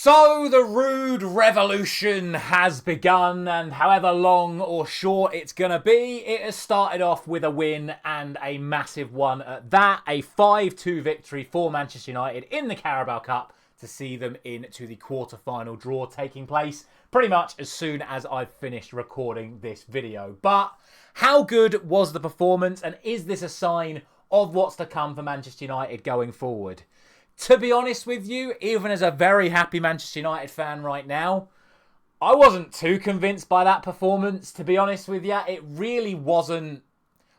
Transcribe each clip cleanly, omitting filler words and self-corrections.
So the rude revolution has begun, and however long or short it's going to be, it has started off with a win, and a massive one at that. A 5-2 victory for Manchester United in the Carabao Cup to see them into the quarter-final draw, taking place pretty much as soon as I've finished recording this video. But how good was the performance, and is this a sign of what's to come for Manchester United going forward? To be honest with you, even as a very happy Manchester United fan right now, I wasn't too convinced by that performance, to be honest with you. It really wasn't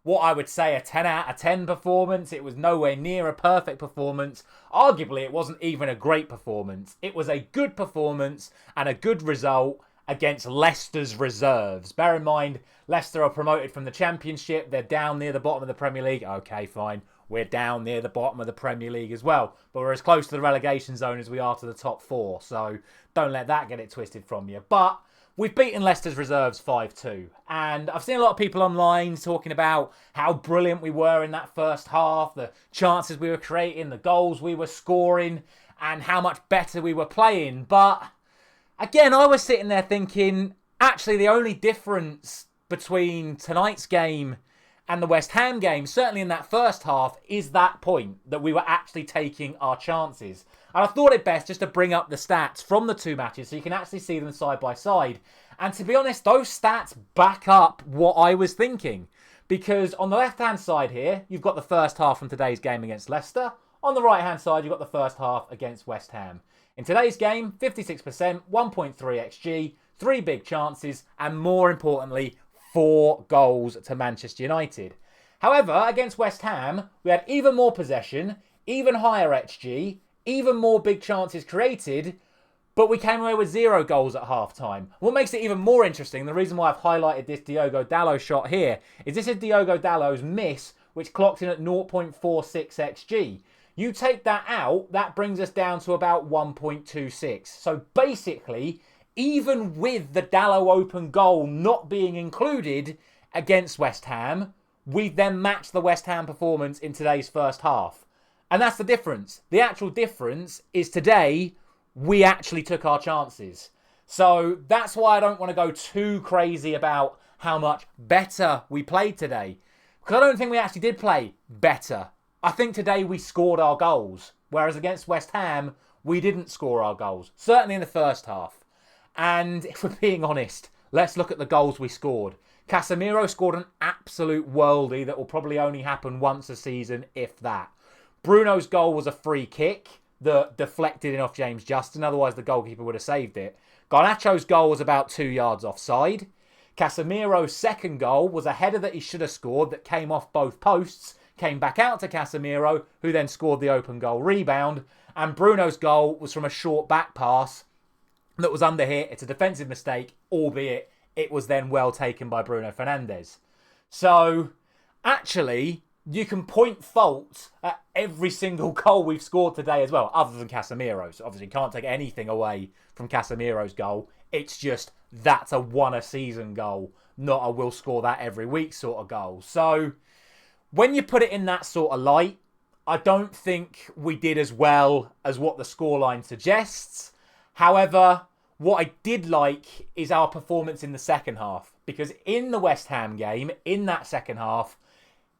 what I would say a 10 out of 10 performance. It was nowhere near a perfect performance. Arguably, it wasn't even a great performance. It was a good performance and a good result against Leicester's reserves. Bear in mind, Leicester are promoted from the Championship. They're down near the bottom of the Premier League. Okay, fine. We're down near the bottom of the Premier League as well. But we're as close to the relegation zone as we are to the top four. So don't let that get it twisted from you. But we've beaten Leicester's reserves 5-2. And I've seen a lot of people online talking about how brilliant we were in that first half, the chances we were creating, the goals we were scoring, and how much better we were playing. But again, I was sitting there thinking, actually the only difference between tonight's game and the West Ham game, certainly in that first half, is that point that we were actually taking our chances. And I thought it best just to bring up the stats from the two matches so you can actually see them side by side. And to be honest, those stats back up what I was thinking. Because on the left-hand side here, you've got the first half from today's game against Leicester. On the right-hand side, you've got the first half against West Ham. In today's game, 56%, 1.3 XG, 3 big chances, and more importantly, 4 goals to Manchester United. However, against West Ham, we had even more possession, even higher XG, even more big chances created, but we came away with 0 goals at half-time. What makes it even more interesting, the reason why I've highlighted this Diogo Dalot shot here, is this is Diogo Dalot's miss, which clocked in at 0.46 XG. You take that out, that brings us down to about 1.26. So basically, even with the Dalot open goal not being included against West Ham, we then matched the West Ham performance in today's first half. And that's the difference. The actual difference is today, we actually took our chances. So that's why I don't want to go too crazy about how much better we played today. Because I don't think we actually did play better. I think today we scored our goals. Whereas against West Ham, we didn't score our goals. Certainly in the first half. And if we're being honest, let's look at the goals we scored. Casemiro scored an absolute worldie that will probably only happen once a season, if that. Bruno's goal was a free kick that deflected in off James Justin. Otherwise, the goalkeeper would have saved it. Garnacho's goal was about 2 yards offside. Casemiro's second goal was a header that he should have scored that came off both posts, came back out to Casemiro, who then scored the open goal rebound. And Bruno's goal was from a short back pass that was under hit. It's a defensive mistake, albeit it was then well taken by Bruno Fernandes. So, actually, you can point faults at every single goal we've scored today as well, other than Casemiro's. Obviously, you can't take anything away from Casemiro's goal. It's just that's a one-a-season goal, not a we'll score that every week sort of goal. So, when you put it in that sort of light, I don't think we did as well as what the scoreline suggests. However, what I did like is our performance in the second half. Because in the West Ham game, in that second half,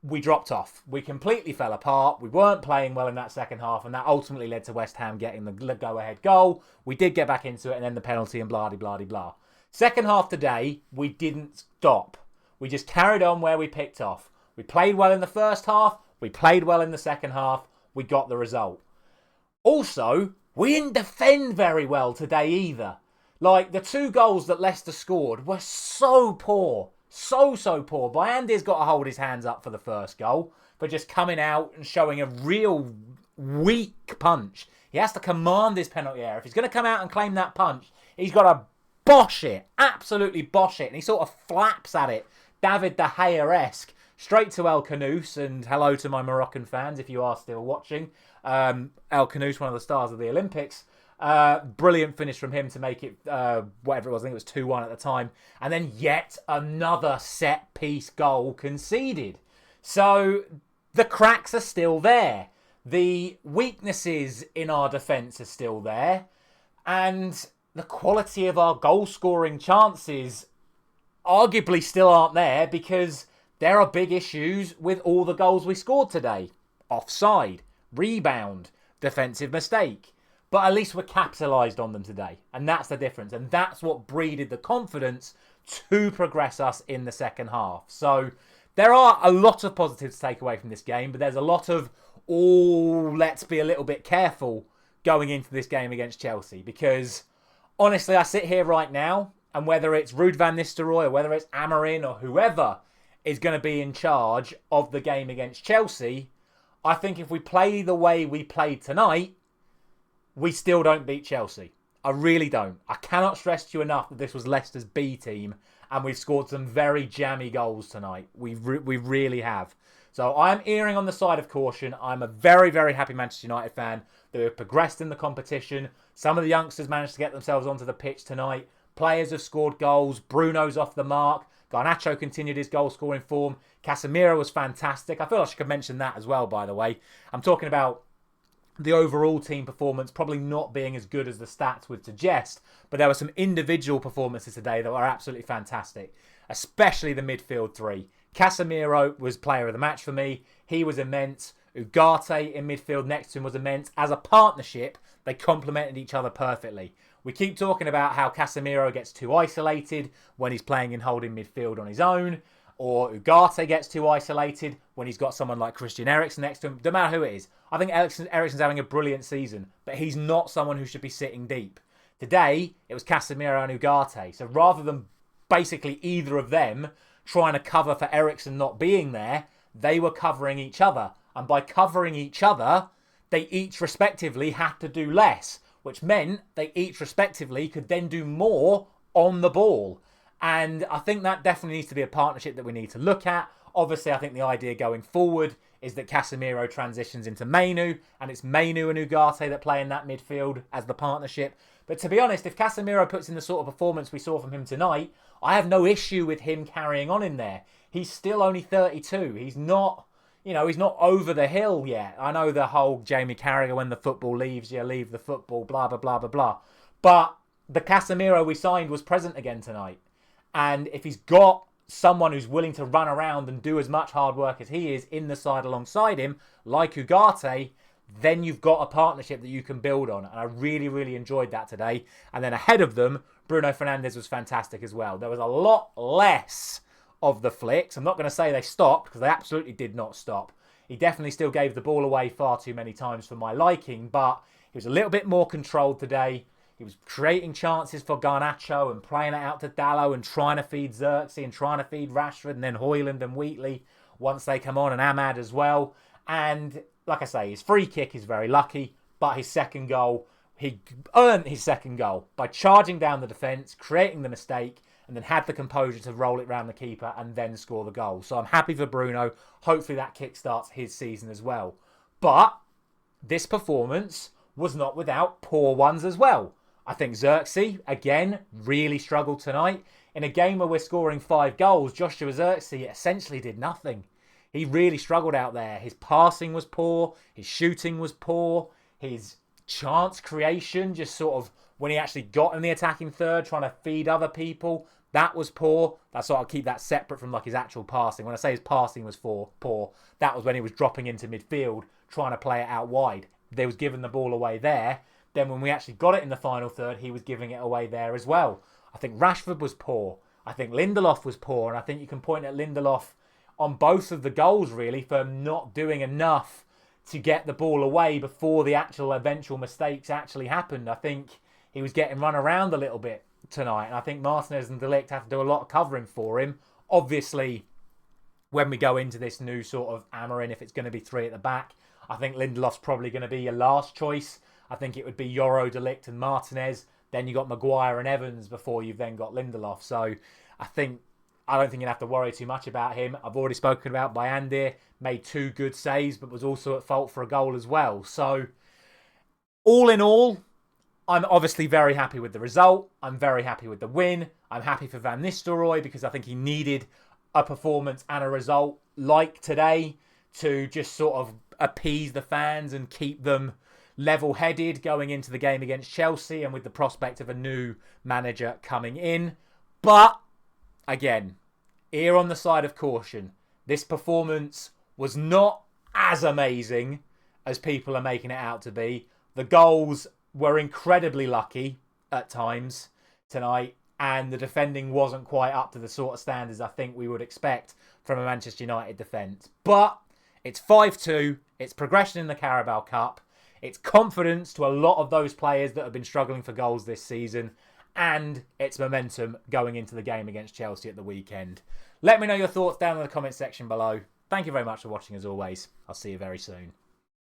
we dropped off. We completely fell apart. We weren't playing well in that second half. And that ultimately led to West Ham getting the go-ahead goal. We did get back into it and then the penalty and blah-de-blah-de-blah. Second half today, we didn't stop. We just carried on where we picked off. We played well in the first half. We played well in the second half. We got the result. Also, we didn't defend very well today either. Like, the 2 goals that Leicester scored were so poor. So poor. Bayandi's got to hold his hands up for the first goal for just coming out and showing a real weak punch. He has to command his penalty area. If he's going to come out and claim that punch, he's got to bosh it. Absolutely bosh it. And he sort of flaps at it. David De Gea-esque. Straight to El Canouse. And hello to my Moroccan fans if you are still watching. El Canouse, one of the stars of the Olympics. Brilliant finish from him to make it whatever it was. I think it was 2-1 at the time. And then yet another set-piece goal conceded. So the cracks are still there. The weaknesses in our defence are still there. And the quality of our goal scoring chances arguably still aren't there because there are big issues with all the goals we scored today. Offside, rebound, defensive mistake. But at least we're capitalised on them today. And that's the difference. And that's what breeded the confidence to progress us in the second half. So there are a lot of positives to take away from this game, but there's a lot of, let's be a little bit careful going into this game against Chelsea. Because honestly, I sit here right now, and whether it's Ruud van Nistelrooy or whether it's Amorim or whoever is going to be in charge of the game against Chelsea, I think if we play the way we played tonight, we still don't beat Chelsea. I really don't. I cannot stress to you enough that this was Leicester's B team and we've scored some very jammy goals tonight. We really have. So I'm erring on the side of caution. I'm a very, very happy Manchester United fan that have progressed in the competition. Some of the youngsters managed to get themselves onto the pitch tonight. Players have scored goals. Bruno's off the mark. Garnacho continued his goal-scoring form. Casemiro was fantastic. I feel like I should mention that as well, by the way. I'm talking about the overall team performance probably not being as good as the stats would suggest, but there were some individual performances today that were absolutely fantastic, especially the midfield three. Casemiro was player of the match for me. He was immense. Ugarte in midfield next to him was immense. As a partnership, they complemented each other perfectly. We keep talking about how Casemiro gets too isolated when he's playing in holding midfield on his own, or Ugarte gets too isolated when he's got someone like Christian Eriksen next to him. No matter who it is. I think Eriksen's having a brilliant season, but he's not someone who should be sitting deep. Today, it was Casemiro and Ugarte. So rather than basically either of them trying to cover for Eriksen not being there, they were covering each other. And by covering each other, they each respectively had to do less, which meant they each respectively could then do more on the ball. And I think that definitely needs to be a partnership that we need to look at. Obviously, I think the idea going forward is that Casemiro transitions into Mainu, and it's Mainu and Ugarte that play in that midfield as the partnership. But to be honest, if Casemiro puts in the sort of performance we saw from him tonight, I have no issue with him carrying on in there. He's still only 32. He's not, he's not over the hill yet. I know the whole Jamie Carragher, when the football leaves you, leave the football, blah, blah, blah, blah, blah. But the Casemiro we signed was present again tonight. And if he's got someone who's willing to run around and do as much hard work as he is in the side alongside him, like Ugarte, then you've got a partnership that you can build on. And I really, really enjoyed that today. And then ahead of them, Bruno Fernandes was fantastic as well. There was a lot less of the flicks. I'm not going to say they stopped, because they absolutely did not stop. He definitely still gave the ball away far too many times for my liking, but he was a little bit more controlled today. He was creating chances for Garnacho and playing it out to Dalot and trying to feed Xerxes and trying to feed Rashford and then Højlund and Wheatley once they come on, and Ahmad as well. And like I say, his free kick is very lucky, but his second goal, he earned his second goal by charging down the defence, creating the mistake, and then had the composure to roll it round the keeper and then score the goal. So I'm happy for Bruno. Hopefully that kickstarts his season as well. But this performance was not without poor ones as well. I think Xerxes, again, really struggled tonight. In a game where we're scoring 5 goals, Joshua Xerxes essentially did nothing. He really struggled out there. His passing was poor. His shooting was poor. His chance creation, just sort of when he actually got in the attacking third, trying to feed other people, that was poor. That's why I'll keep that separate from his actual passing. When I say his passing was poor, that was when he was dropping into midfield, trying to play it out wide. They was giving the ball away there. Then when we actually got it in the final third, he was giving it away there as well. I think Rashford was poor. I think Lindelof was poor. And I think you can point at Lindelof on both of the goals, really, for not doing enough to get the ball away before the actual eventual mistakes actually happened. I think he was getting run around a little bit tonight. And I think Martinez and De Ligt have to do a lot of covering for him. Obviously, when we go into this new sort of Amorim, if it's going to be 3 at the back, I think Lindelof's probably going to be your last choice. I think it would be Yoro, De Ligt and Martinez. Then you got Maguire and Evans before you've then got Lindelof. So I don't think you'll have to worry too much about him. I've already spoken about Bayandir. Made 2 good saves, but was also at fault for a goal as well. So all in all, I'm obviously very happy with the result. I'm very happy with the win. I'm happy for Van Nistelrooy because I think he needed a performance and a result like today to just sort of appease the fans and keep them level-headed going into the game against Chelsea and with the prospect of a new manager coming in. But, again, err on the side of caution. This performance was not as amazing as people are making it out to be. The goals were incredibly lucky at times tonight, and the defending wasn't quite up to the sort of standards I think we would expect from a Manchester United defence. But it's 5-2, it's progression in the Carabao Cup, it's confidence to a lot of those players that have been struggling for goals this season, and it's momentum going into the game against Chelsea at the weekend. Let me know your thoughts down in the comment section below. Thank you very much for watching as always. I'll see you very soon.